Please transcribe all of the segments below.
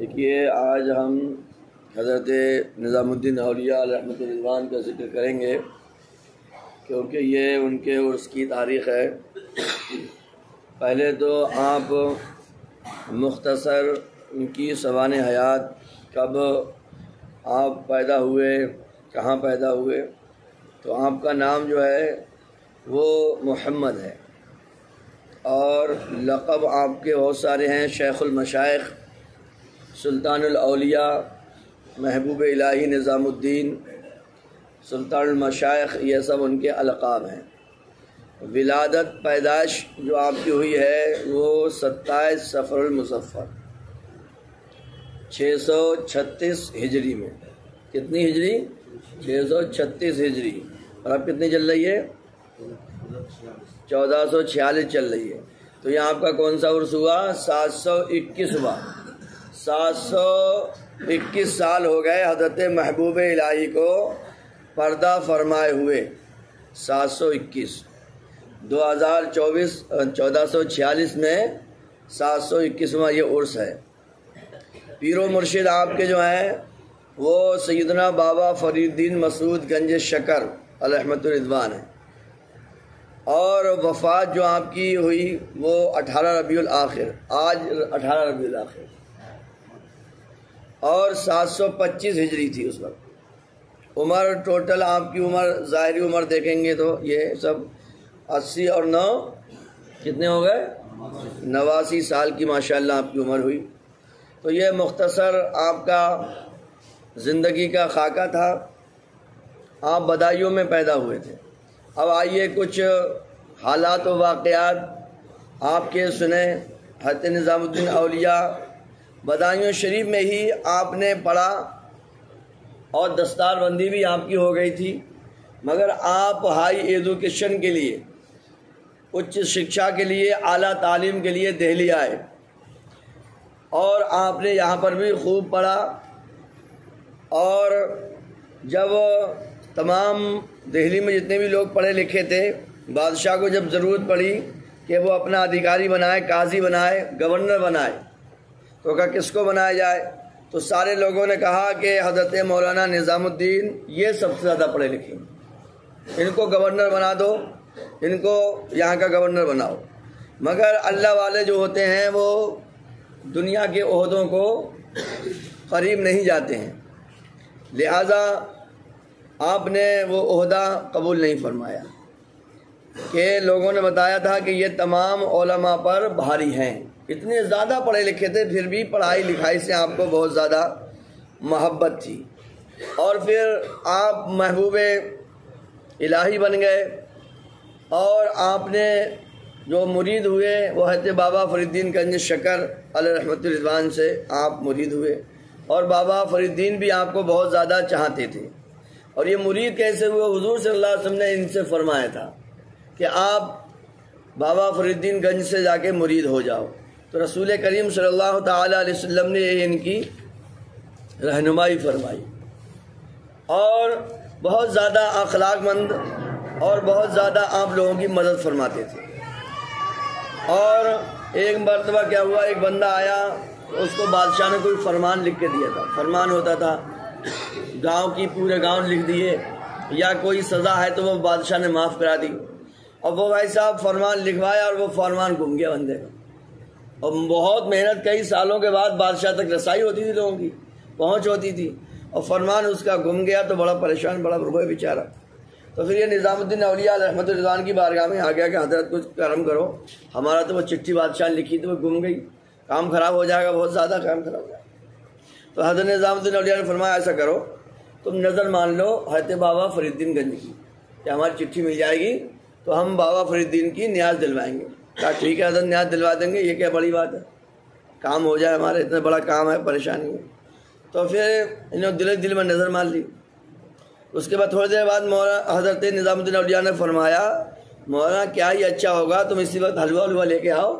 دیکھیے آج ہم حضرت نظام الدین اولیاء علیہ رحمۃ الرضوان کا ذکر کریں گے، کیونکہ یہ ان کے عرس کی تاریخ ہے۔ پہلے تو آپ مختصر ان کی سوانح حیات، کب آپ پیدا ہوئے، کہاں پیدا ہوئے۔ تو آپ کا نام جو ہے وہ محمد ہے، اور لقب آپ کے بہت سارے ہیں، شیخ المشائخ، سلطان الاولیاء، محبوب الہی نظام الدین، سلطان المشائخ، یہ سب ان کے القاب ہیں۔ ولادت پیدائش جو آپ کی ہوئی ہے وہ 27 صفر المظفر 636 ہجری میں۔ کتنی ہجری؟ 636 ہجری۔ اور اب کتنی چل رہی ہے؟ 1446 چل رہی ہے۔ تو یہ آپ کا کون سا عرس ہوا؟ 721 ہوا۔ 721 سال ہو گئے حضرت محبوب الہی کو پردہ فرمائے ہوئے۔ 721 2024 1446 میں 721واں یہ عرس ہے۔ پیر و مرشد آپ کے جو ہیں وہ سیدنا بابا فرید الدین مسعود گنج شکر علیہ رحمۃ الرضوان ہیں، اور وفات جو آپ کی ہوئی وہ 18 ربیع الاخر، آج 18 ربیع الاخر، اور 725 ہجری تھی اس وقت۔ عمر ٹوٹل آپ کی عمر، ظاہری عمر دیکھیں گے تو یہ سب 80 اور 9 کتنے ہو گئے؟ 89 سال کی ماشاءاللہ آپ کی عمر ہوئی۔ تو یہ مختصر آپ کا زندگی کا خاکہ تھا۔ آپ بدایوں میں پیدا ہوئے تھے۔ اب آئیے کچھ حالات و واقعات آپ کے سنیں۔ حضرت نظام الدین اولیاء بدایوں شریف میں ہی آپ نے پڑھا، اور دستار بندی بھی آپ کی ہو گئی تھی، مگر آپ ہائی ایجوکیشن کے لیے، اچ شکشا کے لیے، اعلیٰ تعلیم کے لیے دہلی آئے، اور آپ نے یہاں پر بھی خوب پڑھا۔ اور جب تمام دہلی میں جتنے بھی لوگ پڑھے لکھے تھے، بادشاہ کو جب ضرورت پڑی کہ وہ اپنا ادھیکاری بنائے، قاضی بنائے، گورنر بنائے، تو کہا کس کو بنایا جائے؟ تو سارے لوگوں نے کہا کہ حضرت مولانا نظام الدین یہ سب سے زیادہ پڑھے لکھے، ان کو گورنر بنا دو، ان کو یہاں کا گورنر بناؤ۔ مگر اللہ والے جو ہوتے ہیں وہ دنیا کے عہدوں کو قریب نہیں جاتے ہیں، لہذا آپ نے وہ عہدہ قبول نہیں فرمایا، کہ لوگوں نے بتایا تھا کہ یہ تمام علماء پر بھاری ہیں۔ اتنے زیادہ پڑھے لکھے تھے، پھر بھی پڑھائی لکھائی سے آپ کو بہت زیادہ محبت تھی، اور پھر آپ محبوب الہی بن گئے، اور آپ نے جو مرید ہوئے وہ حضرت بابا فرید الدین گنج شکر علیہ رحمۃ الرضوان سے آپ مرید ہوئے، اور بابا فرید الدین بھی آپ کو بہت زیادہ چاہتے تھے۔ اور یہ مرید کیسے ہوئے؟ حضور صلی اللہ علیہ وسلم نے ان سے فرمایا تھا کہ آپ بابا فرید الدین گنج سے جا کے مرید ہو جاؤ، تو رسول کریم صلی اللہ تعالیٰ علیہ وسلم نے ان کی رہنمائی فرمائی، اور بہت زیادہ اخلاق مند اور بہت زیادہ آپ لوگوں کی مدد فرماتے تھے۔ اور ایک مرتبہ کیا ہوا، ایک بندہ آیا، اس کو بادشاہ نے کوئی فرمان لکھ کے دیا تھا۔ فرمان ہوتا تھا گاؤں کی، پورے گاؤں لکھ دیے، یا کوئی سزا ہے تو وہ بادشاہ نے معاف کرا دی، اور وہ بھائی صاحب فرمان لکھوایا، اور وہ فرمان گم گیا بندے کا۔ اور بہت محنت، کئی سالوں کے بعد بادشاہ تک رسائی ہوتی تھی، لوگوں کی پہنچ ہوتی تھی، اور فرمان اس کا گم گیا، تو بڑا پریشان، بڑا روئے بیچارہ۔ تو پھر یہ نظام الدین اولیاء علیہ رحمۃ الرضوان کی بارگاہ میں آ گیا کہ حضرت کچھ کرم کرو، ہمارا تو وہ چٹھی بادشاہ نے لکھی تو وہ گم گئی، کام خراب ہو جائے گا، بہت زیادہ کام خراب ہو جائے گا۔ تو حضرت نظام الدین اولیاء نے فرمایا ایسا کرو، تم نظر مان لو حضرت بابا فرید الدین گنج کی، کہ ہماری چٹھی مل جائے گی تو ہم بابا فرید الدین کی نیاز دلوائیں گے۔ کہا ٹھیک ہے حضرت، نیاز دلوا دیں گے، یہ کیا بڑی بات ہے، کام ہو جائے، ہمارا اتنا بڑا کام ہے، پریشانی ہے۔ تو پھر انہوں نے دل میں نظر مان لی۔ اس کے بعد تھوڑی دیر بعد مولانا حضرت نظام الدین اولیاء نے فرمایا مولانا کیا ہی اچھا ہوگا تم اسی وقت حلوہ لے کے آؤ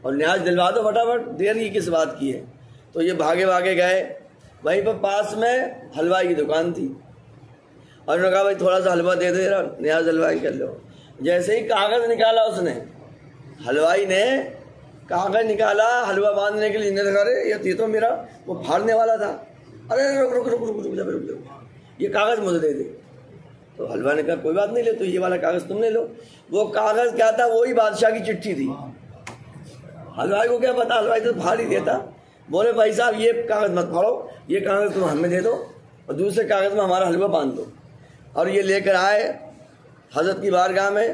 اور نیاز دلوا دو فٹافٹ، دیر کی کس بات کی ہے۔ تو یہ بھاگے گئے، وہیں پر پاس میں حلوائی کی دکان تھی، اور انہوں نے کہا بھائی تھوڑا سا حلوہ دے دے، نیاز حلوائی کر لو۔ جیسے ہی کاغذ نکالا اس نے، حلوائی نے کاغذ نکالا حلوہ باندھنے کے لیے، نے دیکھا ارے یہ تو میرا وہ پھاڑنے والا تھا، ارے رک رک رک رک رک رک یہ کاغذ مجھے دے دے۔ تو حلوہ نے کہا کوئی بات نہیں، لے تو یہ والا کاغذ تم نے لو۔ وہ کاغذ کیا تھا؟ وہی بادشاہ کی چٹھی تھی۔ حلوائی کو کیا پتا، حلوائی تو پھاڑ ہی دیتا۔ بولے بھائی صاحب یہ کاغذ مت پھاڑو، یہ کاغذ تم ہمیں دے دو اور دوسرے کاغذ میں ہمارا حلوہ باندھ دو۔ اور یہ لے کر آئے حضرت کی بارگاہ میں۔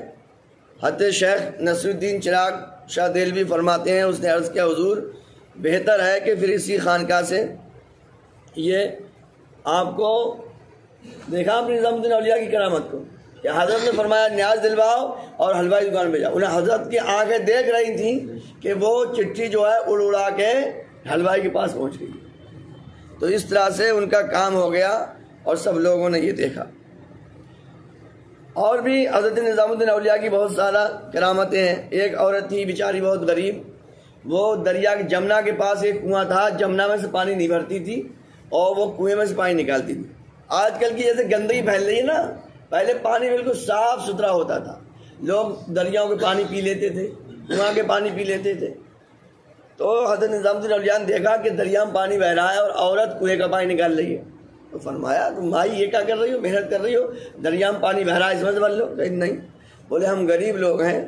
حضرت شیخ نصر الدین چراغ شاہ دہلوی فرماتے ہیں، اس نے عرض کیا حضور بہتر ہے کہ پھر اسی خانقاہ سے یہ آپ کو دیکھا اپنی نظام الدین اولیاء کی کرامت کو کہ حضرت نے فرمایا نیاز دلواؤ اور حلوائی دکان پہ جاؤ۔ انہیں حضرت کی آنکھیں دیکھ رہی تھیں کہ وہ چٹھی جو ہے اڑ اڑا کے حلوائی کے پاس پہنچ گئی۔ تو اس طرح سے ان کا کام ہو گیا اور سب لوگوں نے یہ دیکھا۔ اور بھی حضرت نظام الدین اولیاء کی بہت سارا کرامتیں ہیں۔ ایک عورت تھی بیچاری بہت غریب، وہ دریا کے جمنا کے پاس ایک کنواں تھا، جمنا میں سے پانی نہیں بھرتی تھی اور وہ کنویں میں سے پانی نکالتی تھی۔ آج کل کی جیسے گندگی پھیل رہی ہے نا، پہلے پانی بالکل صاف ستھرا ہوتا تھا، لوگ دریاؤں کے پانی پی لیتے تھے، کنواں کے پانی پی لیتے تھے۔ تو حضرت نظام الدین اولیاء نے دیکھا کہ دریا میں پانی بہ رہا ہے اور عورت کنویں کا پانی نکال رہی ہے، تو فرمایا تم بھائی یہ کیا کر رہی ہو، محنت کر رہی ہو، دریا میں پانی بہ رہا ہے اس میں سے بھر لو۔ نہیں، بولے ہم غریب لوگ ہیں،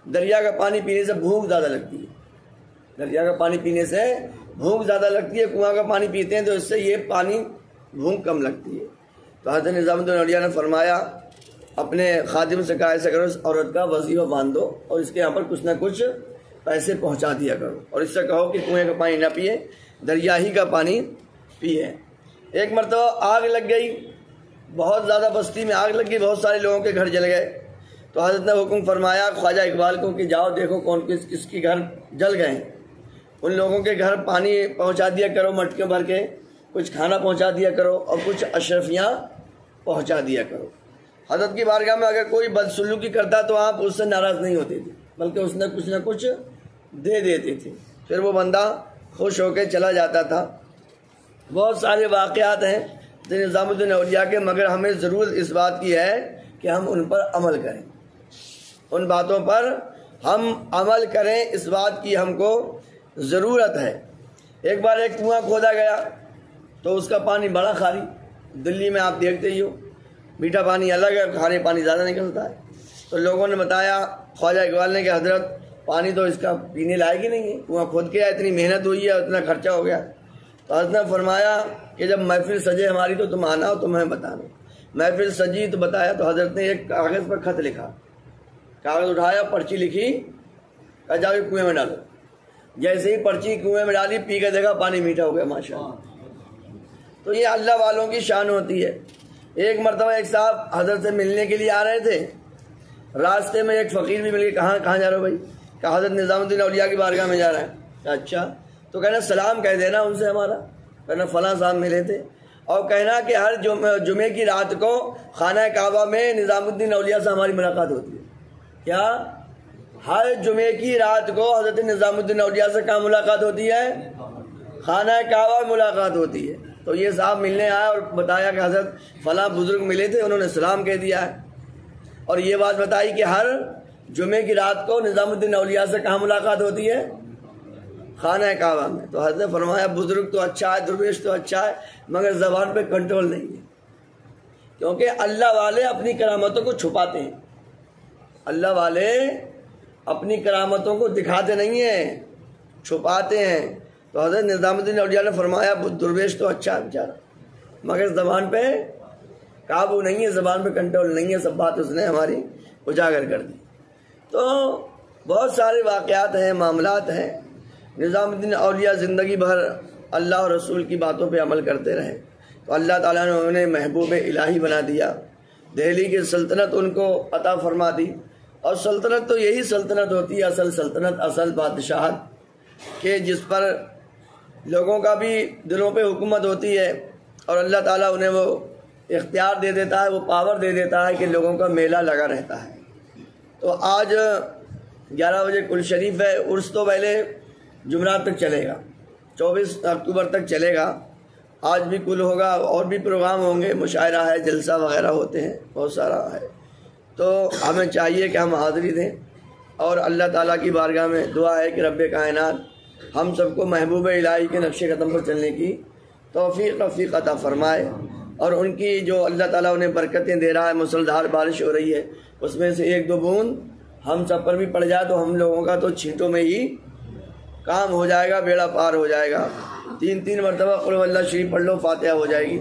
دریا کا پانی پینے سے بھوک زیادہ لگتی ہے، دریا کا پانی پینے سے بھوک زیادہ لگتی ہے، کنواں کا پانی پیتے ہیں تو اس سے یہ پانی بھوک کم لگتی ہے۔ تو حضرت نظام الدین اولیاء نے فرمایا اپنے خادم سے کہا ایسا کرو، اس عورت کا وظیفہ باندھو اور اس کے یہاں پر کچھ نہ کچھ پیسے پہنچا دیا کرو، اور اس سے کہو کہ کنویں کا پانی نہ پیے، دریا ہی کا پانی پیے۔ ایک مرتبہ آگ لگ گئی، بہت زیادہ بستی میں آگ لگ گئی، بہت سارے لوگوں کے گھر جل گئے۔ تو حضرت نے حکم فرمایا خواجہ اقبال کو کہ جاؤ دیکھو کون کس کے گھر جل گئے ہیں، ان لوگوں کے گھر پانی پہنچا دیا کرو، مٹکے بھر کے کچھ کھانا پہنچا دیا کرو اور کچھ اشرفیاں پہنچا دیا کرو۔ حضرت کی بارگاہ میں اگر کوئی بدسلوکی کرتا تو آپ اس سے ناراض نہیں ہوتے تھے، بلکہ اس نے کچھ نہ کچھ دے دیتے تھے، پھر وہ بندہ خوش ہو کے چلا جاتا تھا۔ بہت سارے واقعات ہیں نظام الدین اولیاء کے، مگر ہمیں ضرورت اس بات کی ہے کہ ہم ان پر عمل کریں، ان باتوں پر ہم عمل کریں، اس بات کی ہم کو ضرورت ہے۔ ایک بار ایک کنواں کھودا گیا تو اس کا پانی بڑا خالی، دلی میں آپ دیکھتے ہی ہو میٹھا پانی الگ ہے، کھارے پانی زیادہ نکلتا ہے۔ تو لوگوں نے بتایا خواجہ اقبال نے کہ حضرت پانی تو اس کا پینے لائق ہی نہیں ہے، کنواں کھود کے اتنی محنت ہوئی ہے، اتنا خرچہ ہو گیا۔ تو حضرت نے فرمایا کہ جب محفل سجے ہماری تو تم آنا اور تمہیں بتانا۔ محفل سجی تو بتایا، تو حضرت نے ایک کاغذ پر خط لکھا، کاغذ اٹھایا، پرچی لکھی، کہا جاؤ کنویں میں ڈالو۔ جیسے ہی پرچی کنویں میں ڈالی، پی کے دیکھا پانی میٹھا ہو گیا ماشاءاللہ۔ تو یہ اللہ والوں کی شان ہوتی ہے۔ ایک مرتبہ ایک صاحب حضرت سے ملنے کے لیے آ رہے تھے، راستے میں ایک فقیر بھی مل گئے، کہاں جا رہے ہو بھائی؟ کہا حضرت نظام الدین اولیاء کی بارگاہ میں جا رہا ہے۔ اچھا، تو کہنا سلام کہہ دینا ان سے ہمارا، کہنا فلاں صاحب ملے تھے، اور کہنا کہ ہر جمعے کی رات کو خانہ کعبہ میں نظام الدین اولیاء سے ہماری ملاقات ہوتی ہے۔ کیا ہر جمعے کی رات کو حضرت نظام الدین اولیاء سے کہاں ملاقات ہوتی ہے؟ خانہ کعبہ میں ملاقات ہوتی ہے۔ تو یہ صاحب ملنے آیا اور بتایا کہ حضرت فلاں بزرگ ملے تھے، انہوں نے سلام کہہ دیا ہے، اور یہ بات بتائی کہ ہر جمعے کی رات کو نظام الدین اولیاء سے کہاں ملاقات ہوتی ہے؟ خانہ کعبہ میں۔ تو حضرت نے فرمایا بزرگ تو اچھا ہے، درویش تو اچھا ہے، مگر زبان پہ کنٹرول نہیں ہے، کیونکہ اللہ والے اپنی کرامتوں کو چھپاتے ہیں، اللہ والے اپنی کرامتوں کو دکھاتے نہیں ہیں، چھپاتے ہیں۔ تو حضرت نظام الدین اولیاء نے فرمایا درویش تو اچھا ہے بیچارہ، مگر زبان پہ قابو نہیں ہے، زبان پہ کنٹرول نہیں ہے، سب بات اس نے ہماری اجاگر کر دی۔ تو بہت سارے واقعات ہیں، معاملات ہیں۔ نظام الدین اولیاء زندگی بھر اللہ اور رسول کی باتوں پہ عمل کرتے رہے، تو اللہ تعالیٰ نے انہیں محبوب الہی بنا دیا، دہلی کی سلطنت ان کو عطا فرما دی۔ اور سلطنت تو یہی سلطنت ہوتی ہے، اصل سلطنت، اصل بادشاہت، کہ جس پر لوگوں کا بھی دلوں پہ حکومت ہوتی ہے، اور اللہ تعالیٰ انہیں وہ اختیار دے دیتا ہے، وہ پاور دے دیتا ہے کہ لوگوں کا میلہ لگا رہتا ہے۔ تو آج 11 بجے کل شریف ہے، عرس تو پہلے جمعرات تک چلے گا، 24 اکتوبر تک چلے گا، آج بھی کل ہوگا، اور بھی پروگرام ہوں گے، مشاعرہ ہے، جلسہ وغیرہ ہوتے ہیں، بہت سارا ہے۔ تو ہمیں چاہیے کہ ہم حاضری دیں، اور اللہ تعالیٰ کی بارگاہ میں دعا ہے کہ رب کائنات ہم سب کو محبوب الہی کے نقش قدم پر چلنے کی توفیق عطا فرمائے، اور ان کی جو اللہ تعالیٰ انہیں برکتیں دے رہا ہے، مسلسل بارش ہو رہی ہے، اس میں سے ایک دو بوند ہم سب پر بھی پڑ جائے تو ہم لوگوں کا تو چھینٹوں میں ہی کام ہو جائے گا، بیڑا پار ہو جائے گا۔ 3 مرتبہ قل هو اللہ شریف پڑھ لو، فاتحہ ہو جائے گی۔